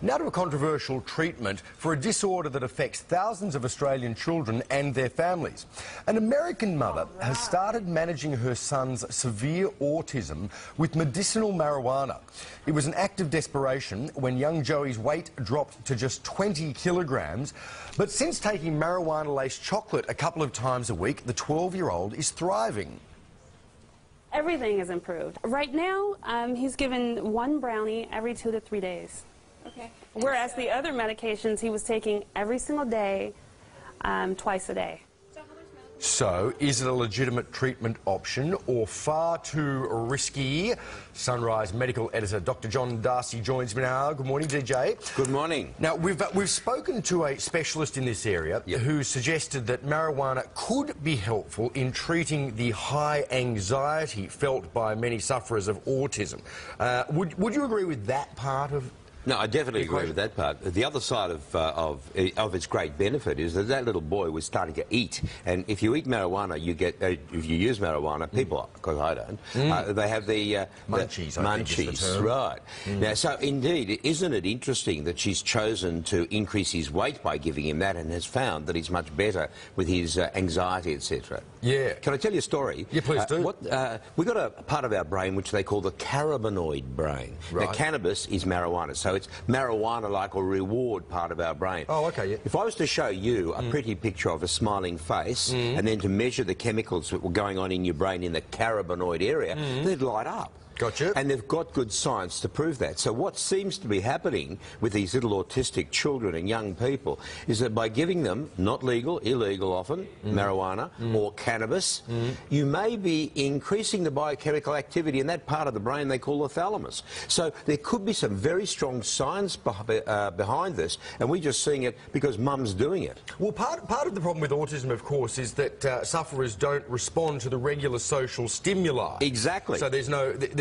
Now to a controversial treatment for a disorder that affects thousands of Australian children and their families. An American mother has started managing her son's severe autism with medicinal marijuana. It was an act of desperation when young Joey's weight dropped to just 20 kilograms. But since taking marijuana-laced chocolate a couple of times a week, the 12-year-old is thriving. Everything has improved. Right now, he's given one brownie every 2 to 3 days. Okay. Whereas the other medications he was taking every single day, twice a day. So, is it a legitimate treatment option or far too risky? Sunrise medical editor Dr. John Darcy joins me now. Good morning, DJ. Good morning. Now, we've spoken to a specialist in this area who suggested that marijuana could be helpful in treating the high anxiety felt by many sufferers of autism. Would you agree with that part of? No, I definitely agree with that part. The other side of its great benefit is that that little boy was starting to eat, and if you eat marijuana, you get if you use marijuana, people, because I don't, they have the munchies. Munchies, right? Now, so indeed, isn't it interesting that she's chosen to increase his weight by giving him that, and has found that he's much better with his anxiety, etc. Yeah. Can I tell you a story? Yeah, please do. We've got a part of our brain which they call the cannabinoid brain. Right. Now, cannabis is marijuana, so it's marijuana-like or reward part of our brain. Oh, okay, yeah. If I was to show you a pretty picture of a smiling face and then to measure the chemicals that were going on in your brain in the cannabinoid area, they'd light up. Gotcha. And they've got good science to prove that. So what seems to be happening with these little autistic children and young people is that by giving them, not legal, illegal often, marijuana or cannabis, you may be increasing the biochemical activity in that part of the brain they call the thalamus. So there could be some very strong science behind this, and we're just seeing it because mum's doing it. Well, part of the problem with autism, of course, is that sufferers don't respond to the regular social stimuli. Exactly. So there's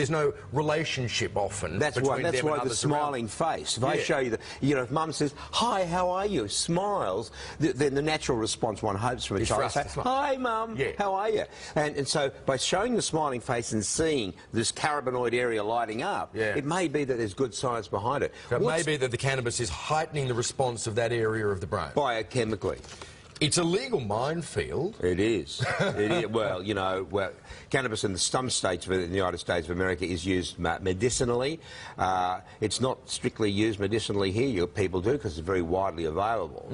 no relationship often. That's why the smiling face. If I show you that, if mum says, "Hi, how are you?" smiles, then the natural response one hopes from a child is say, "Hi, mum, how are you?" And so by showing the smiling face and seeing this cannabinoid area lighting up, it may be that there's good science behind it. So it may be that the cannabis is heightening the response of that area of the brain. Biochemically. It's a legal minefield. It is. It is. Well, cannabis in some states of the United States of America is used medicinally. It's not strictly used medicinally here. People do because it's very widely available.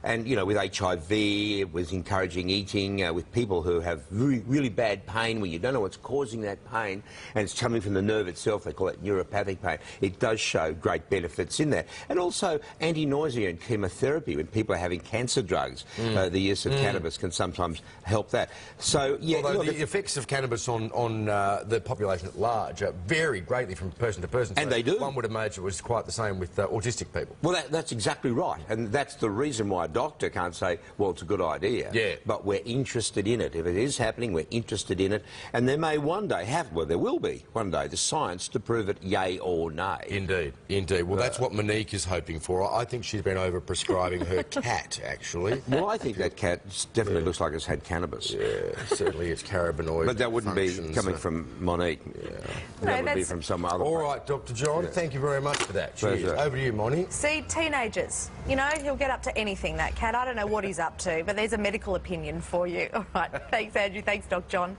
And, with HIV, it was encouraging eating with people who have really bad pain where you don't know what's causing that pain and it's coming from the nerve itself. They call it neuropathic pain. It does show great benefits in that. And also anti-nausea and chemotherapy when people are having cancer drugs. The use of cannabis can sometimes help that. So, although the effects of cannabis on the population at large vary greatly from person to person. And they do. One would imagine it was quite the same with autistic people. Well, that's exactly right. And that's the reason why a doctor can't say, well, it's a good idea. Yeah. But we're interested in it. If it is happening, we're interested in it. And there may one day there will be one day the science to prove it yay or nay. Indeed, indeed. Well, that's what Monique is hoping for. I think she's been over-prescribing her cat, actually. Well, I think that cat definitely looks like it's had cannabis. Yeah, certainly it's cannabinoid. But that wouldn't be coming from Monique. Yeah. That would be from some other place. All right, Dr. John, thank you very much for that. Cheers. Over to you, Moni. See, teenagers, he'll get up to anything, that cat. I don't know what he's up to, but there's a medical opinion for you. All right, thanks, Andrew. Thanks, Doc John.